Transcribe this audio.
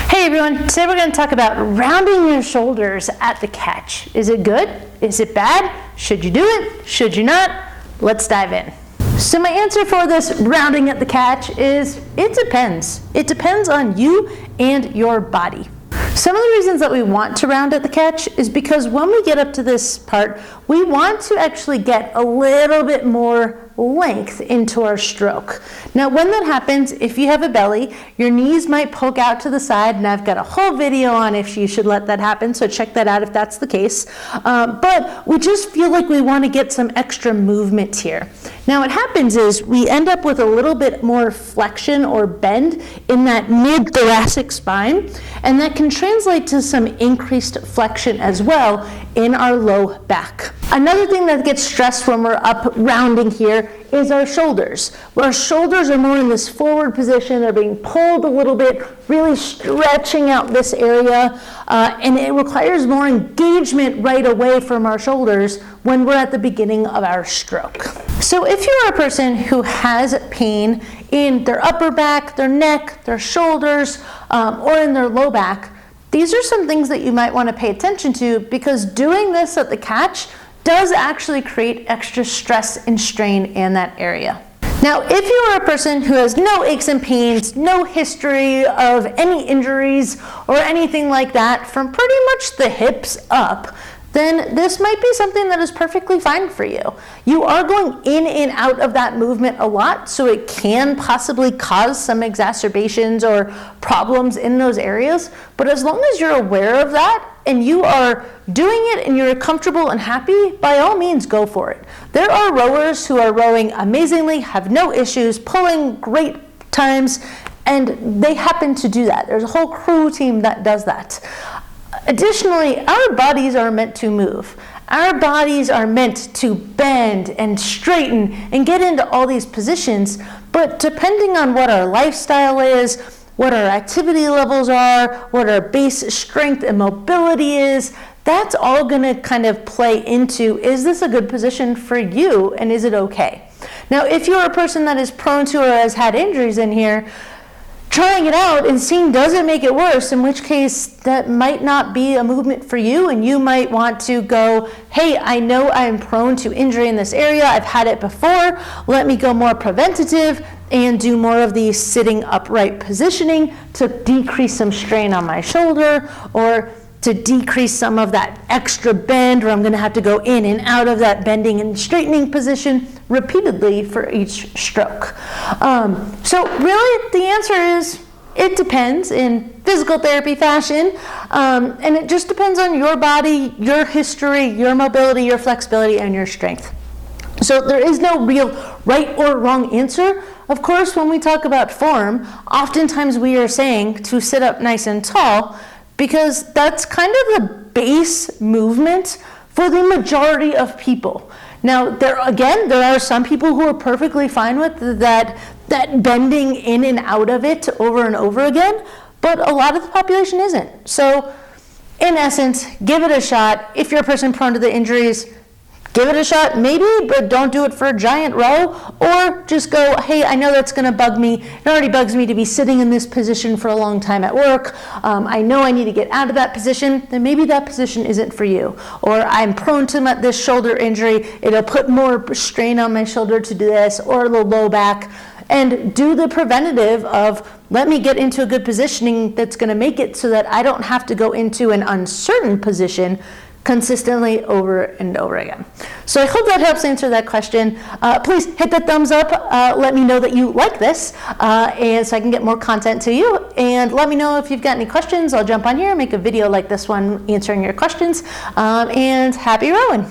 Hey everyone, today we're going to talk about rounding your shoulders at the catch. Is it good? Is it bad? Should you do it? Should you not? Let's dive in. So my answer for this rounding at the catch is it depends. It depends on you and your body. Some of the reasons that we want to round at the catch is because when we get up to this part, we want to actually get a little bit more length into our stroke. Now when that happens, if you have a belly, your knees might poke out to the side, and I've got a whole video on if you should let that happen, so check that out if that's the case. But we just feel like we want to get some extra movement here. Now what happens is we end up with a little bit more flexion or bend in that mid-thoracic spine, and that can translate to some increased flexion as well in our low back. Another thing that gets stressed when we're up rounding here is our shoulders. Our shoulders are more in this forward position, they're being pulled a little bit, really stretching out this area, and it requires more engagement right away from our shoulders when we're at the beginning of our stroke. So if you're a person who has pain in their upper back, their neck, their shoulders, or in their low back, these are some things that you might want to pay attention to, because doing this at the catch does actually create extra stress and strain in that area. Now, if you are a person who has no aches and pains, no history of any injuries or anything like that from pretty much the hips up, then this might be something that is perfectly fine for you. You are going in and out of that movement a lot, so it can possibly cause some exacerbations or problems in those areas, but as long as you're aware of that and you are doing it and you're comfortable and happy, by all means go for it. There are rowers who are rowing amazingly, have no issues, pulling great times, and they happen to do that. There's a whole crew team that does that. Additionally, our bodies are meant to move. Our bodies are meant to bend and straighten and get into all these positions, but depending on what our lifestyle is, what our activity levels are, what our base strength and mobility is, that's all going to kind of play into, is this a good position for you and is it okay? Now, if you're a person that is prone to or has had injuries in here, trying it out and seeing does it make it worse, in which case that might not be a movement for you, and you might want to go, hey, I know I'm prone to injury in this area, I've had it before, let me go more preventative and do more of the sitting upright positioning to decrease some strain on my shoulder, or to decrease some of that extra bend where I'm going to have to go in and out of that bending and straightening position repeatedly for each stroke. So really the answer is it depends in physical therapy fashion, and it just depends on your body, your history, your mobility, your flexibility, and your strength. So there is no real right or wrong answer. Of course, when we talk about form, oftentimes we are saying to sit up nice and tall, because that's kind of the base movement for the majority of people. Now, there are some people who are perfectly fine with that bending in and out of it over and over again, but a lot of the population isn't. So, in essence, give it a shot. If you're a person prone to the injuries, give it a shot, maybe, but don't do it for a giant row, or just go, hey, I know that's gonna bug me. It already bugs me to be sitting in this position for a long time at work. I know I need to get out of that position, then maybe that position isn't for you. Or I'm prone to this shoulder injury, it'll put more strain on my shoulder to do this, or the low back. And do the preventative of, let me get into a good positioning that's gonna make it so that I don't have to go into an uncertain position consistently over and over again. So I hope that helps answer that question. Please hit that thumbs up. Let me know that you like this, and so I can get more content to you. And let me know if you've got any questions. I'll jump on here and make a video like this one answering your questions. And happy rowing.